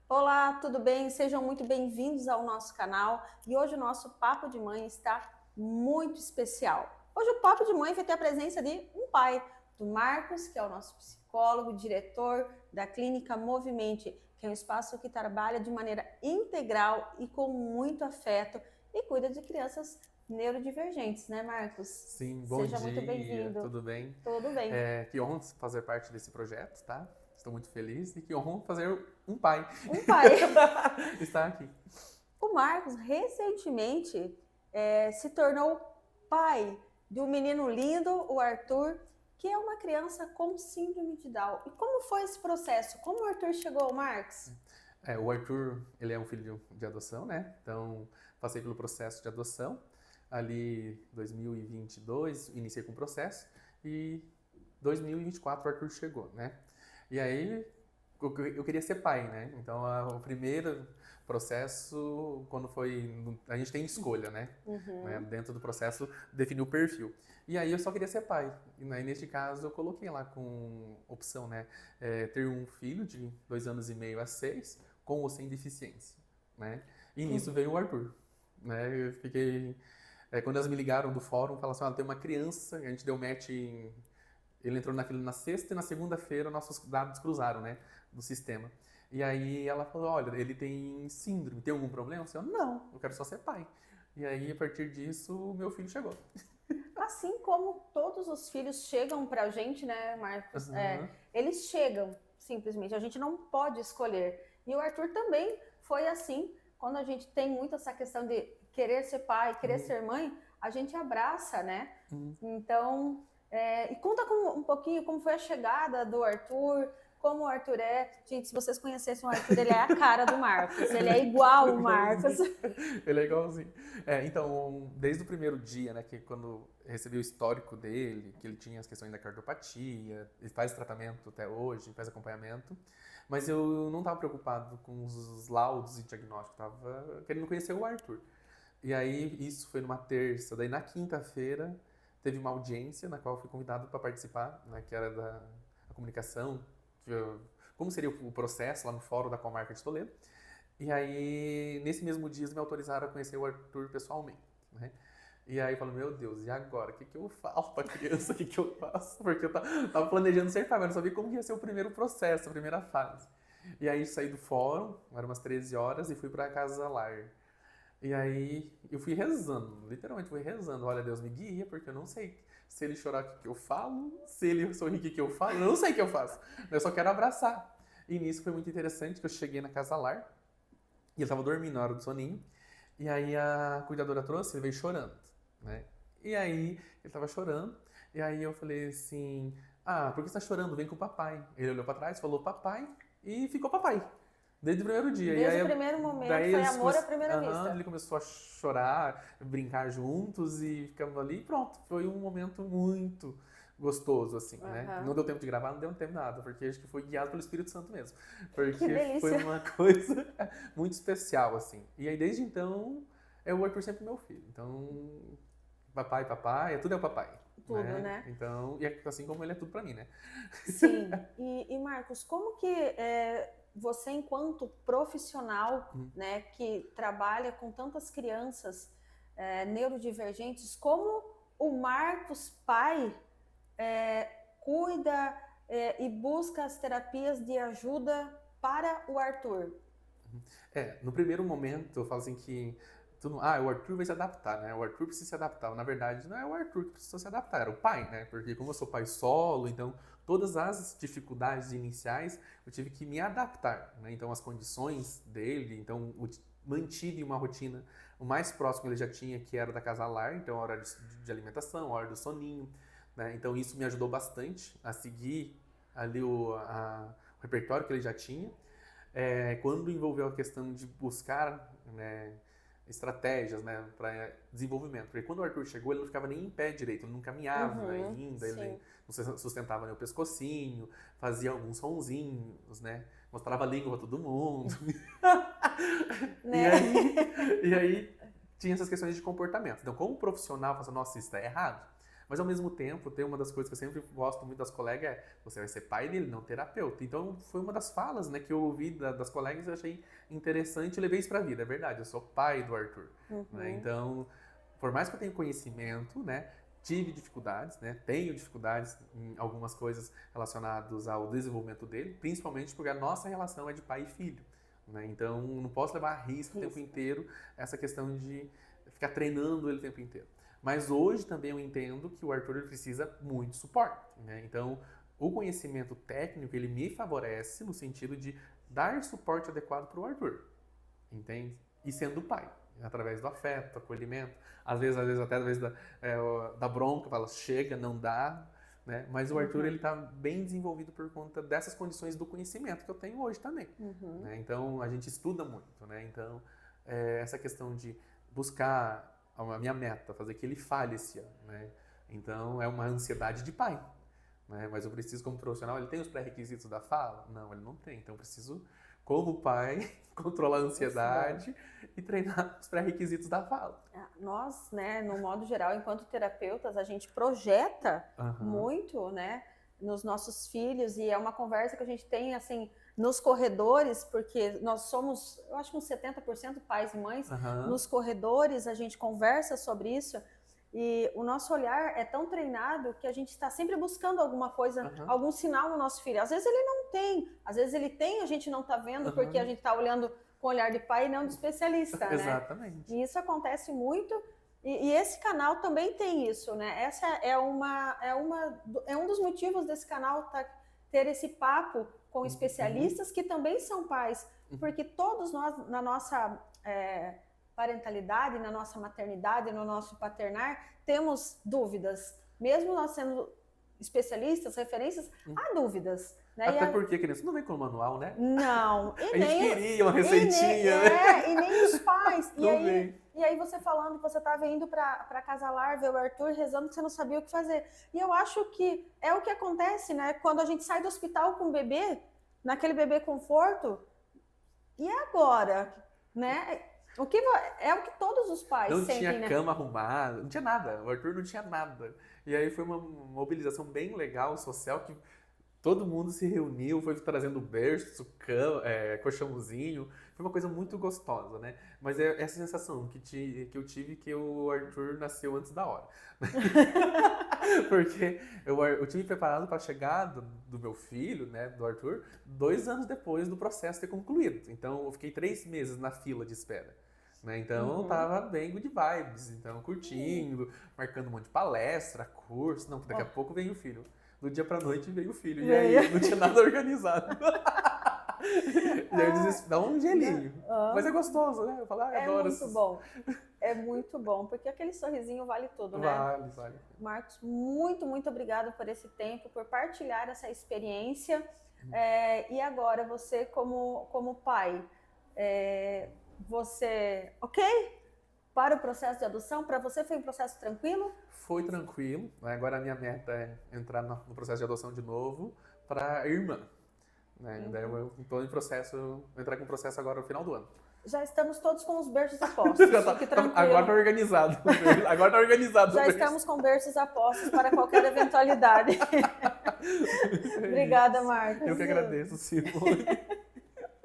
Olá, tudo bem? Sejam muito bem-vindos ao nosso canal e hoje o nosso Papo de Mãe está muito especial. Hoje o Papo de Mãe vai ter a presença de um pai, do Marcos, que é o nosso psicólogo, diretor da Clínica Movimente, que é um espaço que trabalha de maneira integral e com muito afeto e cuida de crianças neurodivergentes, né, Marcos? Sim, bom Seja muito dia, bem-vindo. tudo bem? Tudo bem. Que honra fazer parte desse projeto, tá? Estou muito feliz e que honra fazer um pai Um pai. estar aqui. O Marcos recentemente se tornou pai de um menino lindo, o Arthur, que é uma criança com síndrome de Down. E como foi esse processo? Como o Arthur chegou, Marcos? O Arthur, ele é um filho de adoção, né? Então, passei pelo processo de adoção. Ali, 2022, iniciei com o processo e 2024 o Arthur chegou, né? E aí, eu queria ser pai, né? Então, o primeiro processo, quando foi... A gente tem escolha, né? Uhum. Dentro do processo, definir o perfil. E aí, eu só queria ser pai. E aí, neste caso, eu coloquei lá com opção, né? Ter um filho de 2 anos e meio a 6, com ou sem deficiência, né? E nisso veio o Arthur, né? Eu fiquei... quando elas me ligaram do fórum, falaram assim, tem uma criança, a gente deu match em... Ele entrou na fila na sexta e na segunda-feira nossos dados cruzaram, né, do sistema. E aí ela falou, olha, ele tem síndrome, tem algum problema? Eu falei, não, eu quero só ser pai. E aí, a partir disso, meu filho chegou. Assim como todos os filhos chegam pra gente, né, Marcos? Uhum. Eles chegam, simplesmente. A gente não pode escolher. E o Arthur também foi assim. Quando a gente tem muito essa questão de querer ser pai, querer ser mãe, a gente abraça, né? Então, e conta um pouquinho como foi a chegada do Arthur, como o Arthur é. Gente, se vocês conhecessem o Arthur, ele é a cara do Marcos. Ele é igual o Marcos. Ele é igualzinho. Então, desde o primeiro dia, né, que quando recebi o histórico dele, que ele tinha as questões da cardiopatia, ele faz tratamento até hoje, faz acompanhamento, mas eu não estava preocupado com os laudos e diagnósticos, estava querendo conhecer o Arthur. E aí, isso foi numa terça, daí na quinta-feira teve uma audiência na qual eu fui convidado para participar, né, que era da comunicação, como seria o processo lá no fórum da Comarca de Toledo. E aí, nesse mesmo dia, eles me autorizaram a conhecer o Arthur pessoalmente, né? E aí eu falo, meu Deus, e agora? O que que eu falo pra criança? O que que eu faço? Porque eu tava planejando ser pai, mas não sabia como ia ser o primeiro processo, a primeira fase. E aí saí do fórum, eram umas 13 horas, e fui pra casa lar. E aí eu fui rezando, literalmente fui rezando. Olha, Deus me guia, porque eu não sei se ele chorar o que que eu falo, se ele sorrir o que que eu falo, eu não sei o que eu faço. Eu só quero abraçar. E nisso foi muito interessante, que eu cheguei na casa lar, e ele tava dormindo na hora do soninho. E aí a cuidadora trouxe, ele veio chorando, né? E aí ele tava chorando, e aí eu falei assim, por que você tá chorando? Vem com o papai. Ele olhou pra trás, falou papai, e ficou papai. Desde o primeiro dia. E Desde o aí, primeiro momento, daí foi amor à primeira vista. ele começou a chorar, brincar juntos e ficamos ali e pronto. Foi um momento muito gostoso, assim, né? Não deu tempo de gravar, não deu tempo de nada, porque acho que foi guiado pelo Espírito Santo mesmo. Que Porque foi delícia. uma coisa muito especial, assim. E aí, desde então, é o Arthur sempre meu filho. Então, papai, tudo é o papai, Tudo, né? né? Então, e assim como ele é tudo pra mim, né? Sim. E Marcos, como que você, enquanto profissional, né, que trabalha com tantas crianças neurodivergentes, como o Marcos, pai, cuida e busca as terapias de ajuda para o Arthur? No primeiro momento eu falo assim que o Arthur vai se adaptar, né? O Arthur precisa se adaptar. Na verdade, não é o Arthur que precisou se adaptar, era o pai, né? Porque como eu sou pai solo, então todas as dificuldades iniciais eu tive que me adaptar, né? Então as condições dele, então mantive uma rotina o mais próximo que ele já tinha, que era da casa lar, então a hora de alimentação, a hora do soninho, né? Então isso me ajudou bastante a seguir ali o repertório que ele já tinha. Quando envolveu a questão de buscar, né, estratégias, né, para desenvolvimento. Porque quando o Arthur chegou, ele não ficava nem em pé direito, ele não caminhava ainda, Sim. ele não sustentava nem o pescocinho, fazia alguns sonzinhos, né, mostrava a língua pra todo mundo. e, Né? aí, e aí tinha essas questões de comportamento. Então, como profissional, eu falava, nossa, isso está errado. Mas ao mesmo tempo, tem uma das coisas que eu sempre gosto muito das colegas é, você vai ser pai dele, não terapeuta. Então foi uma das falas, né, que eu ouvi das colegas e eu achei interessante e levei isso pra vida. É verdade, eu sou pai do Arthur. Né? Então, por mais que eu tenha conhecimento, né, tive dificuldades, né, tenho dificuldades em algumas coisas relacionadas ao desenvolvimento dele, principalmente porque a nossa relação é de pai e filho. Né? Então, não posso levar a risco o tempo inteiro essa questão de ficar treinando ele o tempo inteiro. Mas hoje também eu entendo que o Arthur ele precisa muito suporte. Né? Então, o conhecimento técnico ele me favorece no sentido de dar suporte adequado para o Arthur. Entende? E sendo pai, através do afeto, acolhimento, às vezes até através da bronca, fala, chega, não dá. Né? Mas o Arthur ele está bem desenvolvido por conta dessas condições do conhecimento que eu tenho hoje também. Né? Então, a gente estuda muito. Né? Então, essa questão de buscar a minha meta, fazer que ele fale esse ano, né? Então, é uma ansiedade de pai, né? Mas eu preciso, como profissional, ele tem os pré-requisitos da fala? Não, ele não tem. Então, eu preciso, como pai, controlar a ansiedade e treinar os pré-requisitos da fala. Nós, né, no modo geral, enquanto terapeutas, a gente projeta muito, né, nos nossos filhos e é uma conversa que a gente tem, assim, nos corredores, porque nós somos, eu acho que uns 70% pais e mães, nos corredores a gente conversa sobre isso e o nosso olhar é tão treinado que a gente está sempre buscando alguma coisa, algum sinal no nosso filho. Às vezes ele não tem, às vezes ele tem, a gente não está vendo porque a gente está olhando com o olhar de pai e não de especialista, né? Exatamente. E isso acontece muito e esse canal também tem isso, né? Essa é um dos motivos desse canal ter esse papo com especialistas que também são pais, porque todos nós, na nossa parentalidade, na nossa maternidade, no nosso paternar, temos dúvidas. Mesmo nós sendo especialistas, referências, há dúvidas. Né? Até porque, criança, não vem com o manual, né? Não. A gente queria uma receitinha, né? E nem os pais. E aí você falando que você estava indo para acasalar, ver o Arthur rezando que você não sabia o que fazer. E eu acho que é o que acontece, né? Quando a gente sai do hospital com o bebê, naquele bebê conforto, e agora? Né? É o que todos os pais não sentem, tinha né? cama arrumada, não tinha nada. O Arthur não tinha nada. E aí foi uma mobilização bem legal, social, que todo mundo se reuniu, foi trazendo berço, cama, colchãozinho. Foi uma coisa muito gostosa, né? Mas é essa sensação que eu tive que o Arthur nasceu antes da hora. Porque eu tive preparado para a chegada do meu filho, né, do Arthur, 2 anos depois do processo ter concluído. Então, eu fiquei 3 meses na fila de espera. Né? Então, eu tava bem good vibes, então curtindo, marcando um monte de palestra, curso. Não, daqui a pouco vem o filho. Do dia pra noite veio o filho. E aí, não tinha nada organizado. E aí, dá um gelinho. Mas é gostoso, né? Eu falo, adoro. Muito bom. É muito bom, porque aquele sorrisinho vale tudo, né? Vale. Marcos, muito, muito obrigado por esse tempo, por partilhar essa experiência. E agora, você como pai, você, ok? Para o processo de adoção, para você foi um processo tranquilo? Foi tranquilo. Agora a minha meta é entrar no processo de adoção de novo para a irmã. Né? Daí eu estou em processo, vou entrar com o processo agora no final do ano. Já estamos todos com os berços apostos. Agora está organizado. Agora está organizado. Já estamos com berços apostos para qualquer eventualidade. Obrigada, Marcos. Eu que agradeço, Simone.